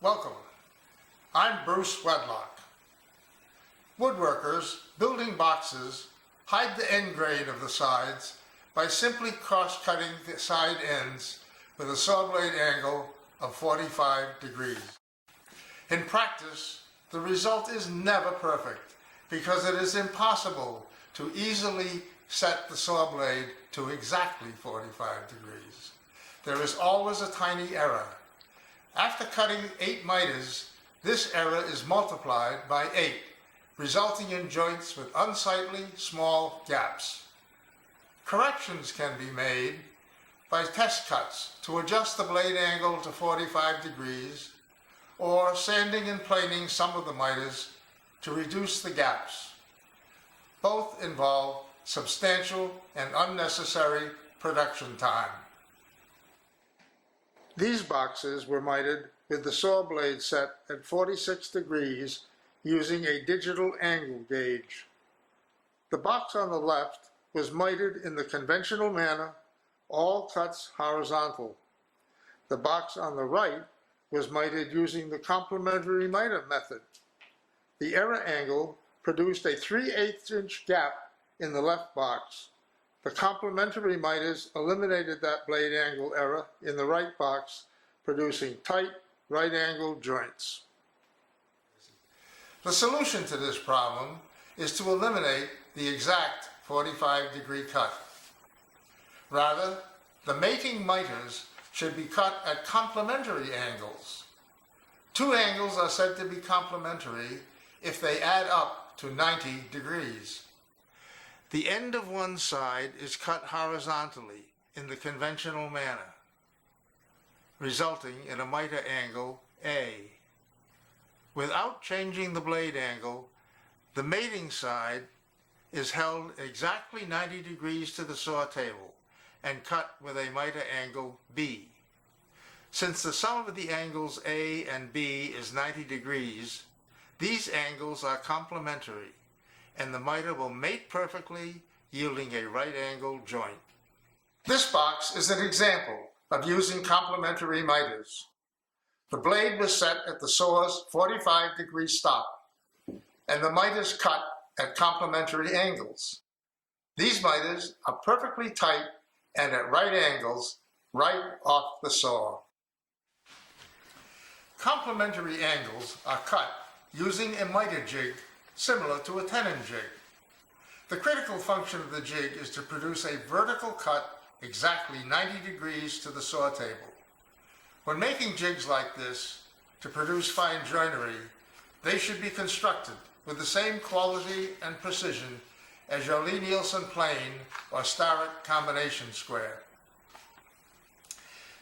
Welcome. I'm Bruce Wedlock. Woodworkers building boxes hide the end grain of the sides by simply cross-cutting the side ends with a saw blade angle of 45 degrees. In practice, the result is never perfect because it is impossible to easily set the saw blade to exactly 45 degrees. There is always a tiny error. After cutting 8 miters, this error is multiplied by 8, resulting in joints with unsightly small gaps. Corrections can be made by test cuts to adjust the blade angle to 45 degrees or sanding and planing some of the miters to reduce the gaps. Both involve substantial and unnecessary production time. These boxes were mitered with the saw blade set at 46 degrees using a digital angle gauge. The box on the left was mitered in the conventional manner, all cuts horizontal. The box on the right was mitered using the complementary miter method. The error angle produced a 3/8 inch gap in the left box. The complementary miters eliminated that blade angle error in the right box, producing tight right-angled joints. The solution to this problem is to eliminate the exact 45-degree cut. Rather, the mating miters should be cut at complementary angles. 2 angles are said to be complementary if they add up to 90 degrees. The end of one side is cut horizontally in the conventional manner, resulting in a miter angle A. Without changing the blade angle, the mating side is held exactly 90 degrees to the saw table and cut with a miter angle B. Since the sum of the angles A and B is 90 degrees, these angles are complementary, and the miter will mate perfectly, yielding a right-angled joint. This box is an example of using complementary miters. The blade was set at the saw's 45-degree stop, and the miters cut at complementary angles. These miters are perfectly tight and at right angles, right off the saw. Complementary angles are cut using a miter jig similar to a tenon jig. The critical function of the jig is to produce a vertical cut exactly 90 degrees to the saw table. When making jigs like this to produce fine joinery, they should be constructed with the same quality and precision as your Lie-Nielsen plane or Starrett combination square.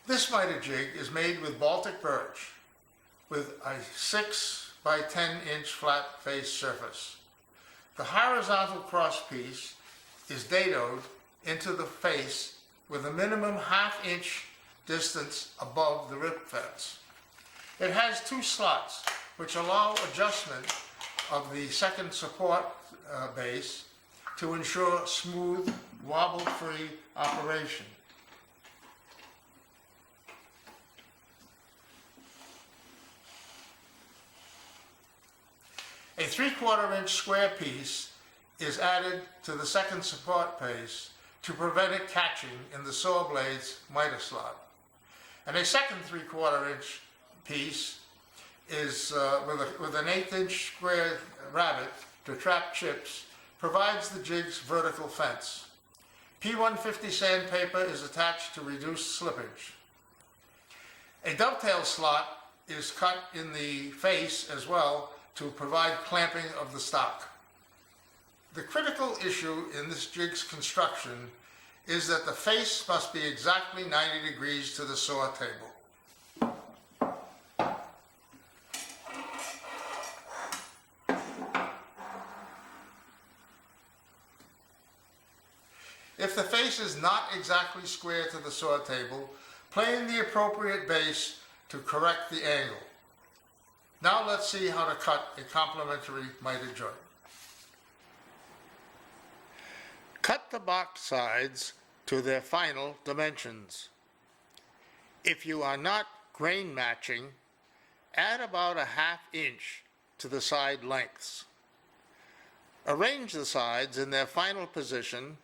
This miter jig is made with Baltic birch with a 6 by 10 inch flat face surface. The horizontal cross piece is dadoed into the face with a minimum ½ inch distance above the rib fence. It has 2 slots which allow adjustment of the second support base to ensure smooth, wobble-free operation. A 3/4 inch square piece is added to the second support base to prevent it catching in the saw blade's miter slot. And a second 3/4 inch piece is with an 1/8 inch square rabbet to trap chips, provides the jig's vertical fence. P150 sandpaper is attached to reduce slippage. A dovetail slot is cut in the face as well to provide clamping of the stock. The critical issue in this jig's construction is that the face must be exactly 90 degrees to the saw table. If the face is not exactly square to the saw table, plane the appropriate base to correct the angle. Now let's see how to cut a complementary miter joint. Cut the box sides to their final dimensions. If you are not grain matching, Add about a ½ inch to the side lengths. Arrange the sides in their final position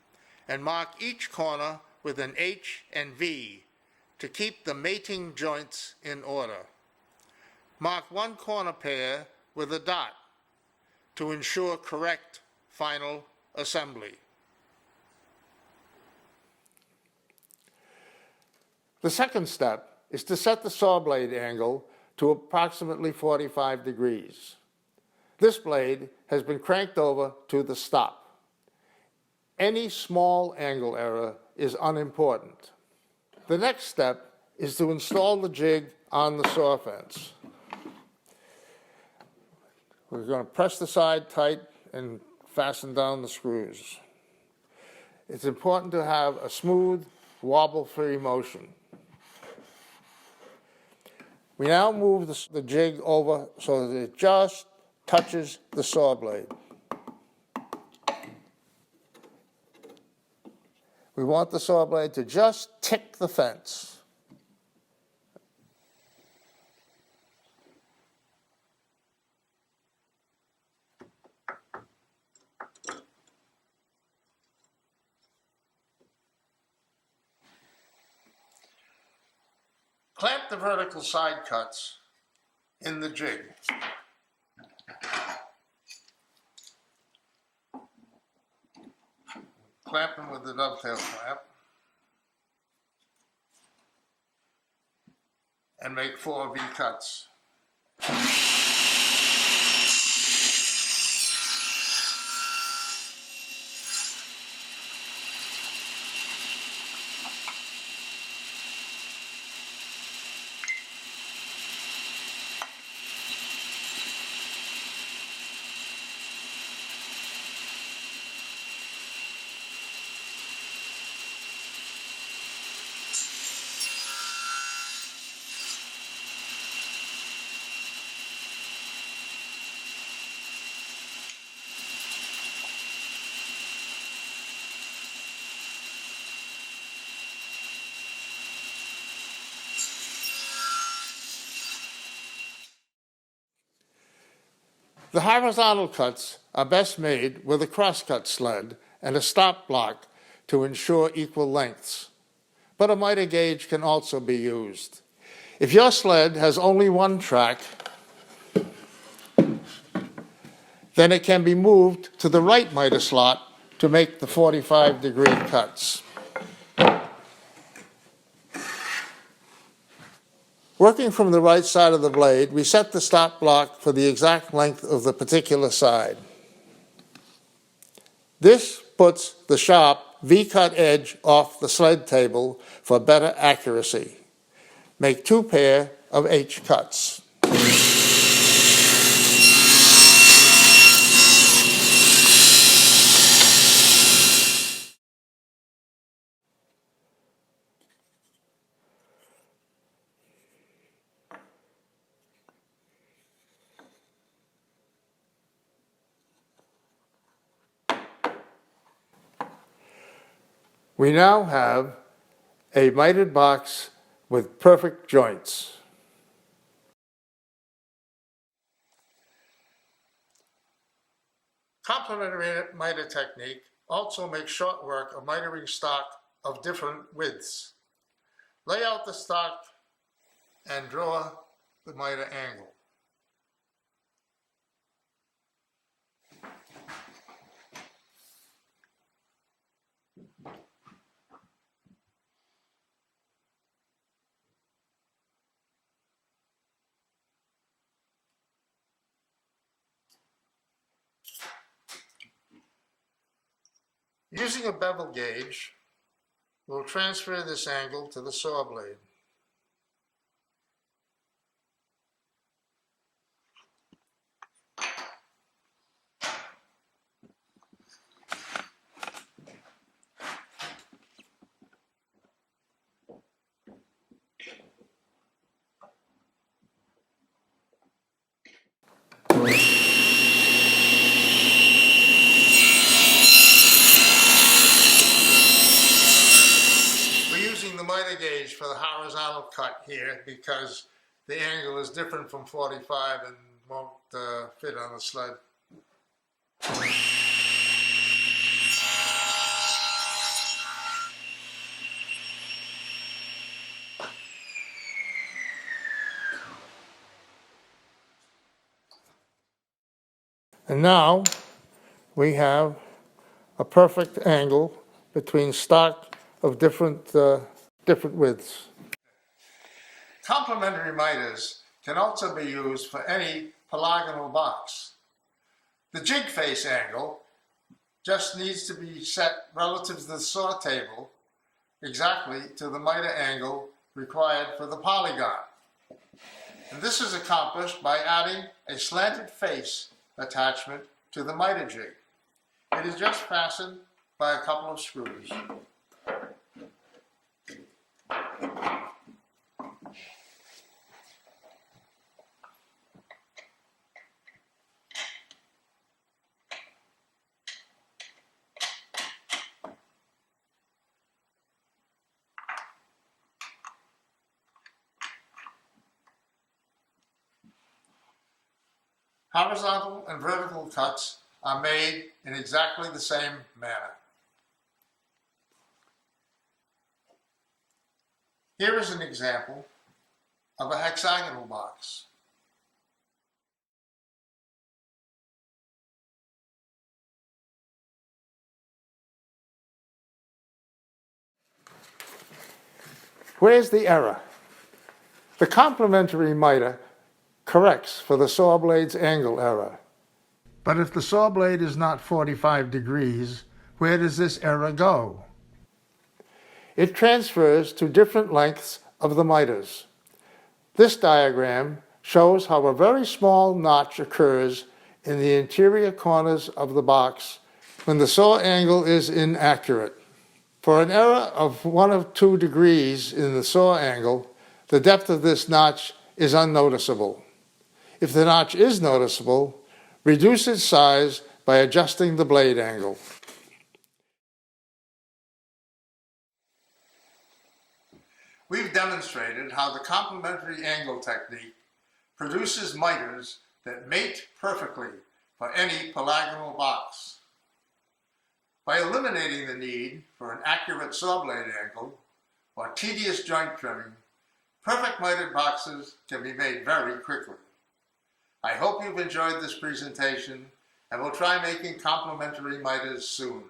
and mark each corner with an H and V to keep the mating joints in order. Mark one corner pair with a dot to ensure correct final assembly. The second step is to set the saw blade angle to approximately 45 degrees. This blade has been cranked over to the stop. Any small angle error is unimportant. The next step is to install the jig on the saw fence. We're going to press the side tight and fasten down the screws. It's important to have a smooth, wobble-free motion. We now move the jig over so that it just touches the saw blade. We want the saw blade to just tick the fence. Clamp the vertical side cuts in the jig. Clamp them with the dovetail clamp and make 4 V cuts. The horizontal cuts are best made with a crosscut sled and a stop block to ensure equal lengths, but a miter gauge can also be used. If your sled has only one track, then it can be moved to the right miter slot to make the 45-degree cuts. Working from the right side of the blade, we set the stop block for the exact length of the particular side. This puts the sharp V-cut edge off the sled table for better accuracy. Make 2 pair of H cuts. We now have a mitered box with perfect joints. Complementary miter technique also makes short work of mitering stock of different widths. Lay out the stock and draw the miter angle. Using a bevel gauge, we'll transfer this angle to the saw blade. We're using the miter gauge for the horizontal cut here because the angle is different from 45 and won't fit on the sled. And now we have a perfect angle between stock of different widths. Complementary miters can also be used for any polygonal box. The jig face angle just needs to be set relative to the saw table exactly to the miter angle required for the polygon. And this is accomplished by adding a slanted face attachment to the miter jig. It is just fastened by a couple of screws. Horizontal and vertical cuts are made in exactly the same manner. Here is an example of a hexagonal box. Where's the error? The complementary miter corrects for the saw blade's angle error. But if the saw blade is not 45 degrees, where does this error go? It transfers to different lengths of the miters. This diagram shows how a very small notch occurs in the interior corners of the box when the saw angle is inaccurate. For an error of 1 or 2 degrees in the saw angle, the depth of this notch is unnoticeable. If the notch is noticeable, reduce its size by adjusting the blade angle. We've demonstrated how the complementary angle technique produces miters that mate perfectly for any polygonal box. By eliminating the need for an accurate saw blade angle or tedious joint trimming, perfect mitered boxes can be made very quickly. I hope you've enjoyed this presentation and will try making complementary miters soon.